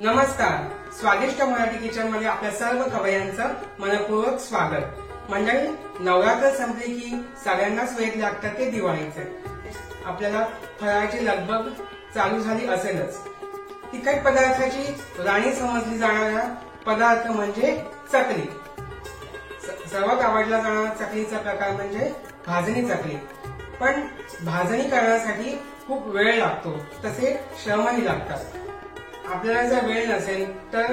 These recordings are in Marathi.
नमस्कार, स्वादिष्ट मराठी किचन मध्ये आपल्या सर्व खवय्यांचं मनपूर्वक स्वागत। मंडळी, नवरात्र संपली की सगळ्यांनाच वेध लागतात ते दिवाळीचे। आपल्याला फराळाची लगबग चालू झाली असेलच। तिखट पदार्थाची राणी समजली जाणारा पदार्थ म्हणजे चकली। सर्वात आवडला जाणारा चकलीचा प्रकार म्हणजे भाजणी चकली। पण भाजणी करण्यासाठी खूप वेळ लागतो, तसे श्रमही लागतात। आपल्याला जर वेळ नसेल तर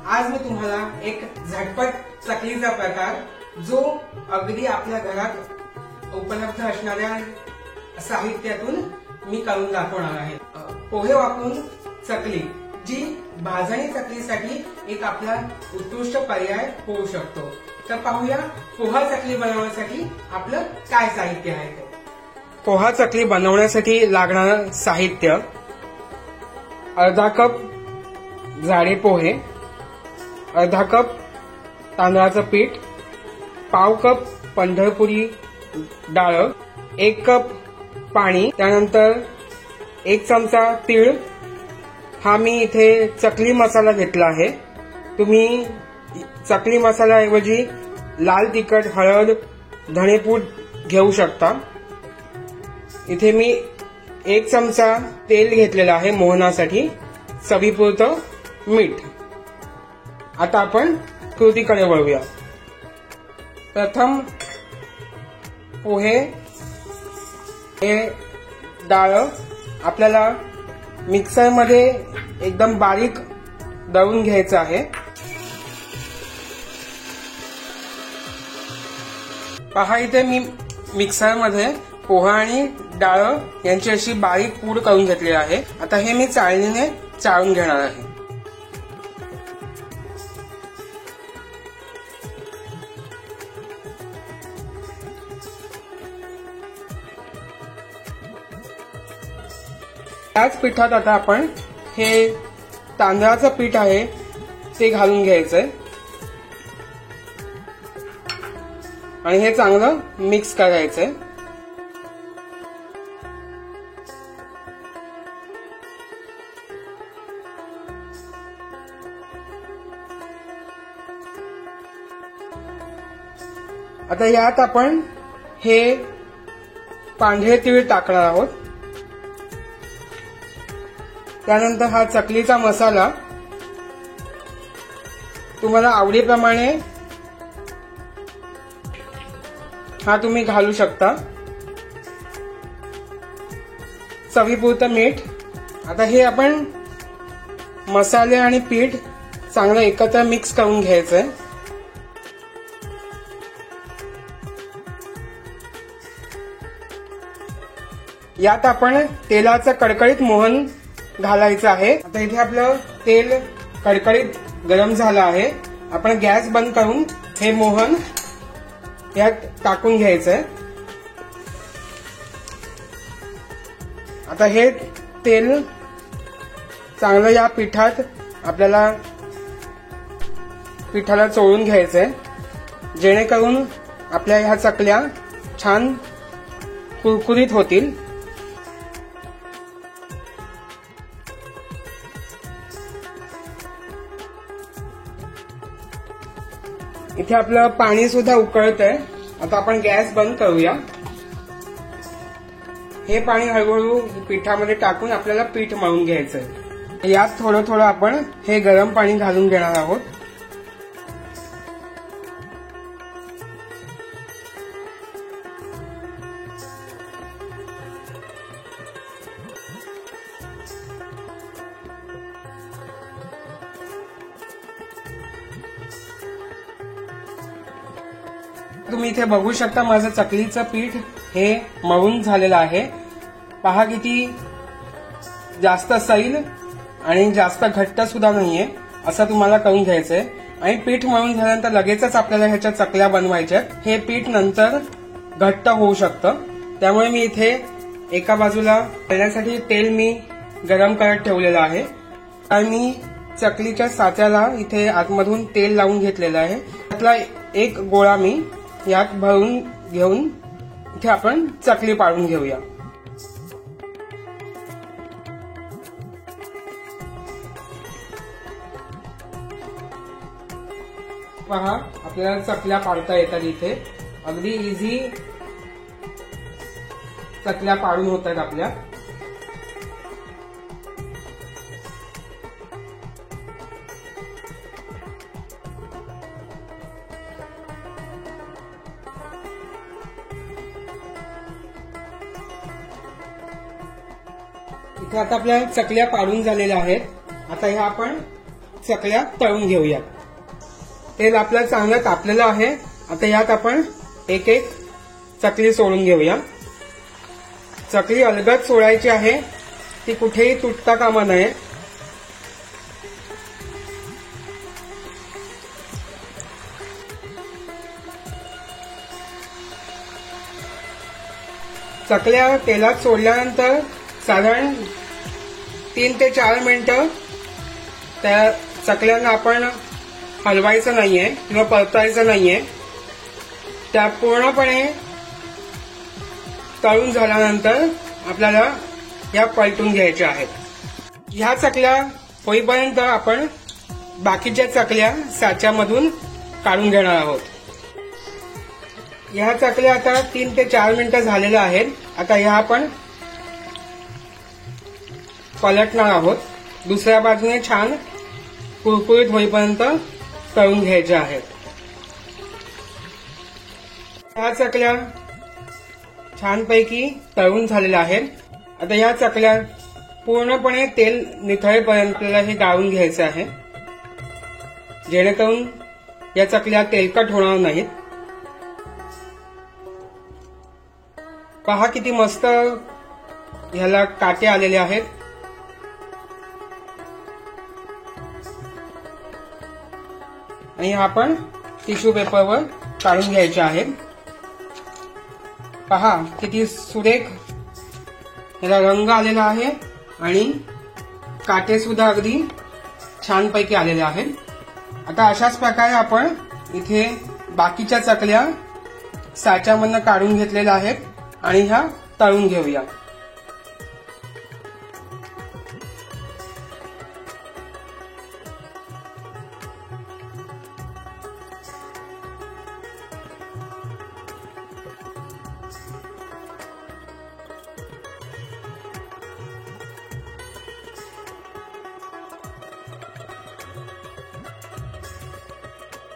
आज मी तुम्हाला एक झटपट चकलीचा प्रकार, जो अगदी आपल्या घरात उपलब्ध असणाऱ्या साहित्यातून मी करून दाखवणार आहे। पोहे वापरून चकली, जी भाजणी चकलीसाठी एक आपला उत्कृष्ट पर्याय होऊ शकतो। तर पाहूया पोहा चकली बनवण्यासाठी आपलं काय साहित्य आहे ते। पोहा चकली बनवण्यासाठी लागणारं साहित्य: अर्धा कप जाडे पोहे, अर्धा कप तांदळाचं पीठ, पाव कप पंढरपुरी डाळ, 1 कप पाणी, त्यानंतर 1 चमचा तीळ। हा मी इथे चकली मसाला घेतला आहे। तुम्ही चकली मसाल्याऐवजी लाल तिखट, हळद, धणेपूड घेऊ शकता। इथे मी 1 चमचा तेल घेतलेला आहे मोहनासाठी, चवीपुरतं मीठ। आता आपण कृतीकडे वळूया। प्रथम पोहे, हे डाळ आपल्याला मिक्सरमध्ये एकदम बारीक दळून घ्यायचं आहे। पहा, इथे मी मिक्सरमध्ये पोहा आणि डाळ यांची अशी बारीक पूड करून घेतली आहे। आता हे मी चाळणीने चाळून घेणार आहे। त्याच पिठात आता आपण हे तांदळाचं पीठ आहे ते घालून घ्यायचंय आणि हे चांगलं मिक्स करायचंय। आता यात आपण हे पांढरे तीळ टाकणार आहोत। त्यानंतर हा चकलीचा मसाला तुम्हाला आवडीप्रमाणे हा तुम्ही घालू शकता। चवीपुरतं मीठ। आता हे आपण मसाले आणि पीठ चांगलं एकत्र मिक्स करून घ्यायचंय। यात आपण तेलाचं कडकडीत मोहन घालायचं आहे। आता इथे आपलं तेल कडकडीत गरम झालं आहे। आपण गॅस बंद करून हे मोहन यात टाकून घ्यायचंय। आता हे तेल चांगलं या पिठात आपल्याला पिठाला चोळून घ्यायचंय, जेणेकरून आपल्या ह्या चकल्या छान कुरकुरीत होतील। इथे आपलं पाणी सुद्धा उकळतंय। आता आपण गॅस बंद करूया। हे पाणी हळूहळू पिठामध्ये टाकून आपल्याला पीठ मळून घ्यायचंय। यात थोडं थोडं आपण हे गरम पाणी घालून घेणार आहोत। तुम्ही इथे बघू शकता माझं चकलीचं पीठ हे मळून झालेलं आहे। पहा, किती जास्त सैल आणि जास्त घट्ट सुद्धा नाहीये, असं तुम्हाला करून घ्यायचंय। आणि पीठ मळून झाल्यानंतर लगेचच आपल्याला ह्याच्या चकल्या बनवायच्या। हे पीठ नंतर घट्ट होऊ शकतं, त्यामुळे मी इथे एका बाजूला तळण्यासाठी तेल मी गरम करत ठेवलेलं आहे आणि मी चकलीच्या साच्याला इथे आतमधून तेल लावून घेतलेलं आहे। त्यातला एक गोळा मी यात भरून घेऊन इथे आपण चकली पाडून घेऊया। पहा आपल्याला चकल्या पाडता येतात. इथे अगदी इझी चकल्या पाडून होतात आपल्या. इथे आता आपल्या चकल्या पाडून झालेल्या आहेत. आता ह्या आपण चकल्या तळून घेऊया. तेल आपल्याला चांगलं तापलेलं आहे. आता यात आपण एक एक चकली सोडून घेऊया. चकली अलगद सोडायची आहे, ती कुठेही तुटता कामा नये. चकल्या तेलात सोडल्यानंतर साधारण 3 ते 4 मिनिटं त्या चकल्यांना आपण हलवायचं नाहीये किंवा परतायचं नाहीये. त्या पूर्णपणे तळून झाल्यानंतर आपल्याला या पलटून घ्यायच्या आहेत. ह्या चकल्या होईपर्यंत आपण बाकीच्या चकल्या साच्यामधून काढून घेणार आहोत. ह्या चकल्या आता 3 ते 4 मिनिटं झालेल्या आहेत. आता ह्या आपण पलटणार आहोत. दुसऱ्या बाजूने छान कुरकुरीत होईपर्यंत तळून घ्यायच्या आहेत. ह्या चकल्या छानपैकी तळून झालेल्या आहेत. आता या चकल्या पूर्णपणे तेल निथळेपर्यंत हे गाळून घ्यायचं आहे, जेणेकरून या चकल्या तेलकट होणार नाहीत. पहा किती मस्त ह्याला काटे आलेले आहेत. आणि आपण टिश्यू पेपरवर काढून घ्यायचे आहेत. पहा किती सुरेख याला रंग आलेला आहे आणि काटे सुद्धा अगदी छानपैकी आलेले आहेत. आता अशाच प्रकारे आपण इथे बाकीच्या चकल्या साच्यामधनं काढून घेतलेल्या आहेत आणि ह्या तळून घेऊया.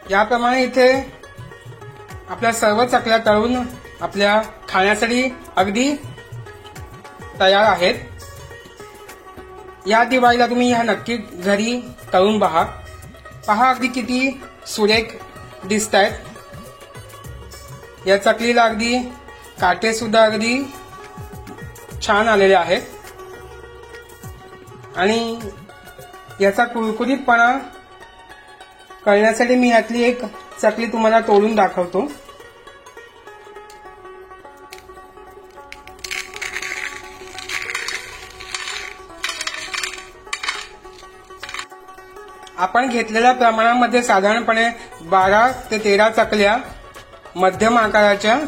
याप्रमाणे इथे आपल्या सर्व चकल्या तळून आपल्या खाण्यासाठी अगदी तयार आहेत. या दिवाळीला तुम्ही ह्या नक्की घरी तळून पहा. अगदी किती सुरेख दिसत आहेत. या चकलीला अगदी काटे सुद्धा अगदी छान आलेले आहेत आणि याचा कुरकुरीतपणा करण्यासाठी मी यातली एक चकली तुम्हाला तोडून दाखवतो. आपण घेतलेल्या प्रमाणामध्ये साधारणपणे 12 ते 13 चकल्या मध्यम आकाराच्या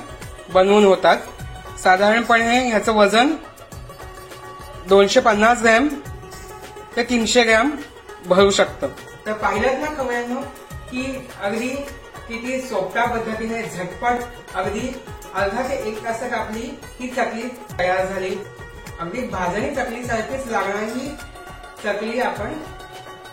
बनवून होतात. साधारणपणे ह्याचं वजन 250 ग्रॅम ते 300 ग्रॅम भरू शकतं. तर पाहिलं ना कमेंटनो की अगदी किती सोप्या पद्धतीने झटपट अगदी अर्धा ते 1 तासात आपली ही चकली तयार झाली. अगदी भाजणी चकली सारखीच लागणारी चकली आपण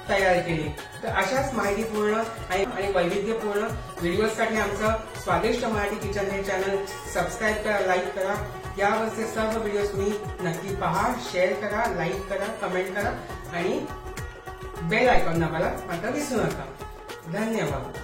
तयार केली. तर अशाच माहितीपूर्ण आणि वैविध्यपूर्ण व्हिडिओसाठी आमचं स्वादिष्ट मराठी किचन हे चॅनल सबस्क्राईब करा, लाईक करा. यावरचे सर्व व्हिडिओ तुम्ही नक्की पहा, शेअर करा, लाईक करा, कमेंट करा आणि बेल आयकॉन दाबायला मात्र विसरू नका. धन्यवाद.